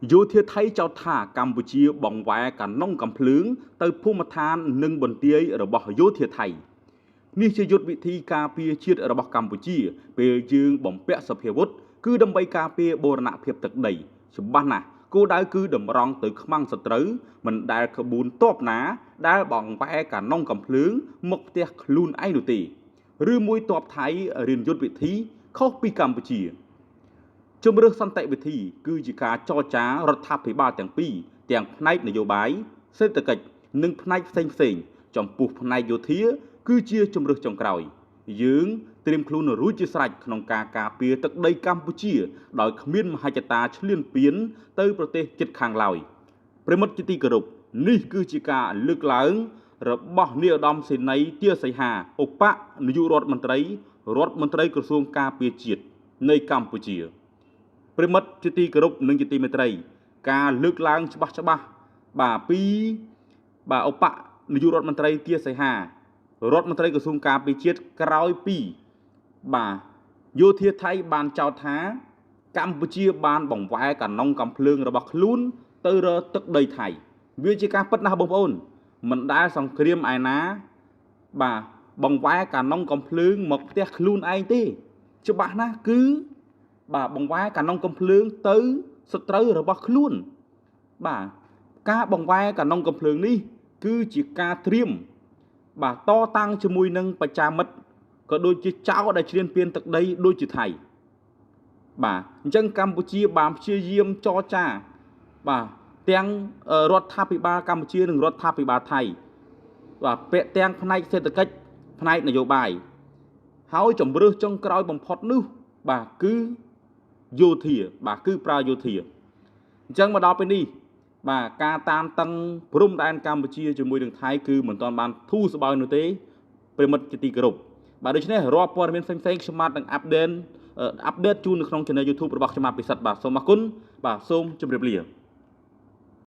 យោធាថៃចោទថាកម្ពុជាបង្វែរកាណុងកំភ្លើងទៅភូមិឋាននិងបន្ទាយរបស់យោធាថៃនេះជាយុទ្ធវិធីការពារជាតិរបស់កម្ពុជាពេលយើងបំពាក់សភាវុធគឺដើម្បីការពារបូរណភាពទឹកដីច្បាស់ណាស់គោលដៅគឺតម្រង់ទៅខ្មាំងសត្រូវមិនដែលក្បួនតបណាដែលបង្វែរកាណុងកំភ្លើងមកផ្ទះខ្លួនឯងនោះទេឬមួយតបថៃរៀនយុទ្ធវិធីខុសពីកម្ពុជាជំរឿសសន្តិវិធីគឺជាការចរចារដ្ឋាភិបាលទាំងពីរទាំងផ្នែកនយោបាយសេដ្ឋកិច្ចនិងផ្នែកផ្សេងចំពោះផ្នែកយោធាគឺជាជំរឿសចុងក្រោយយើងត្រៀមខ្លួនរួចជាស្រេចក្នុងការការពារទឹកដីកម្ពុជាដោយគ្មានមហិច្ឆតាឈ្លានពានទៅប្រទេសជិតខាងឡើយប្រិមិត្តជាទីគោរពនេះគឺជាការលើកឡើងរបស់នាយឧត្តមសេនីយ៍ទាសីហាឧបនាយករដ្ឋមន្ត្រីក្រសួងការពារជាតិនៃកម្ពុជាប្រិមិត្តជាទីគោរពនិងជាទីមេត្រីការលើកឡើងច្បាស់ពីឧបនាយករដ្ឋមន្ត្រីទាសីហារដ្ឋមន្ត្រីក្រសួងការពារជាតិក្រោយពីយោធាថៃបានចោទថាកម្ពុជាបានបង្វែរកាណុងកំភ្លើងរបស់ខ្លួនទៅរកទឹកដីថៃវាជាការពិតណាស់បងប្អូនមិនដែលសង្គ្រាមឯណាបង្វែរកាណុងកំភ្លើងមកផ្ទះខ្លួនឯងទេច្បាស់ណាស់គឺបង្វែរកាណុងកំភ្លើងទៅសត្រូវរបស់ខ្លួនការបង្វែរកាណុងកំភ្លើងនេះគឺជាការត្រៀមតតាំងជាមួយនឹងប្រជា មិត្តក៏ដូចជាចៅដែលឈ្លានពានទឹកដីដូចជាថៃអញ្ចឹងកម្ពុជាបានព្យាយាមចរចាទាំងរដ្ឋាភិបាលកម្ពុជានិងរដ្ឋាភិបាលថៃពាក់ទាំងផ្នែកសេដ្ឋកិច្ចផ្នែកនយោបាយហើយជំរឿសចុងក្រោយបំផុតនោះគឺយោធាគឺប្រើយោធាអញ្ចឹងមកដល់ពេលនេះការតានតឹងព្រំដែនកម្ពុជាជាមួយនឹងថៃគឺមិនទាន់បានធូរស្បើយនោះទេប្រិមិត្តជាទីគោរពដូច្នេះរាល់ព័ត៌មានផ្សេងៗខ្ញុំបាននឹងអាប់ដេតជូននៅក្នុង Channel YouTube របស់ខ្ញុំពិសិដ្ឋសូមអរគុណសូមជម្រាបលា